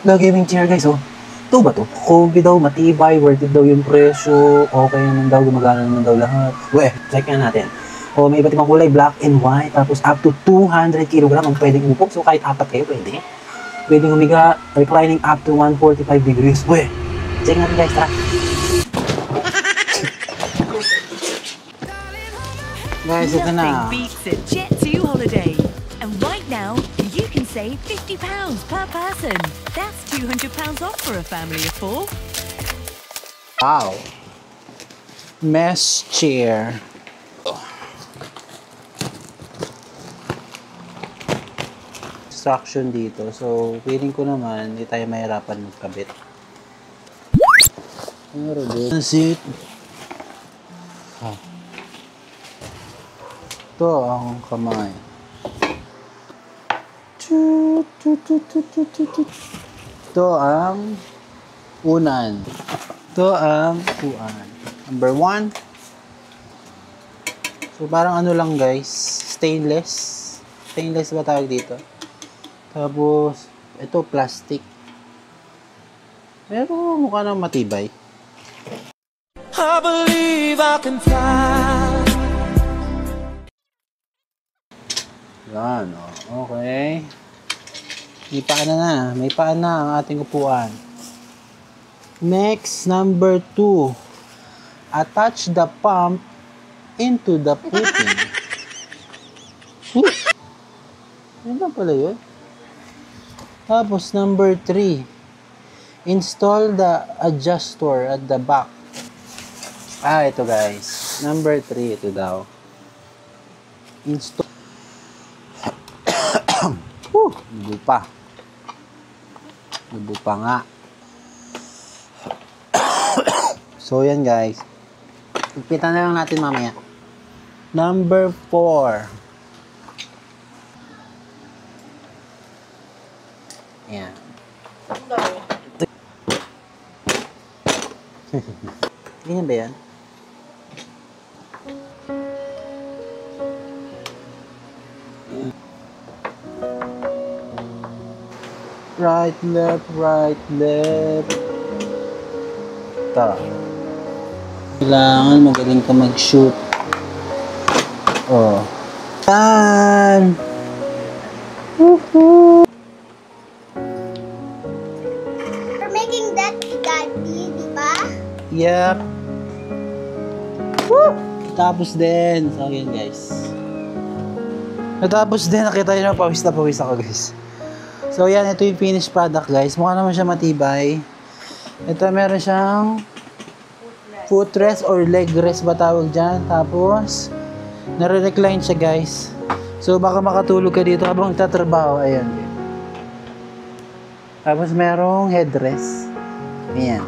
na gaming chair guys, oh. Ito ba to? Comfy daw, matibay, worth it daw yung presyo, okay naman daw, gumagana naman daw lahat. Weh, check nga natin. Oh, may iba't ibang kulay, black and white, tapos up to 200 kg ang pwedeng upo. So kahit apat kayo, pwede. Pwedeng humiga, reclining up to 145 degrees. Weh, check natin guys, tara. Guys, ito na. Nothing beats a Jet2 holiday. And right now, you can save £50 per person. That's £200 off for a family of 4. Wow. Mesh chair. Instruction dito. So, feeling ko naman, hindi tayo mahirapan magkabit. Pero dito. Sit. Ito ang kamay. Ito ang unan. Ito ang uan. Number 1. So, parang ano lang guys. Stainless. Stainless ba tawag dito? Tapos, ito plastic. Pero mukha nang matibay. I believe I can fly. Yan, okay. May paan na. May paan na ang ating upuan. Next, number 2. Attach the pump into the puting. Yan lang pala yun. Tapos, number 3. Install the adjuster at the back. Ito guys. Number 3, ito daw. Install. Lubo pa. Lubo pa nga. So, yan guys. Ipitan na lang natin mamaya. Number 4. Yan. Ganyan ba yan? Right, left, right, left. Tara. Kailangan magaling ka mag-shoot. Oh. Tan! Woohoo! We're making that daddy, di ba? Yep. Woo! Tapos din. So, yan guys. Natapos din. Nakita nyo na pawis ako guys. So, yan. Ito yung finished product guys. Mukha naman siya matibay. Ito meron siyang footrest or leg rest ba tawag dyan. Tapos, nare-recline siya guys. So, baka makatulog ka dito habang tatrabaho. Ayan. Tapos, merong headrest. Ayan.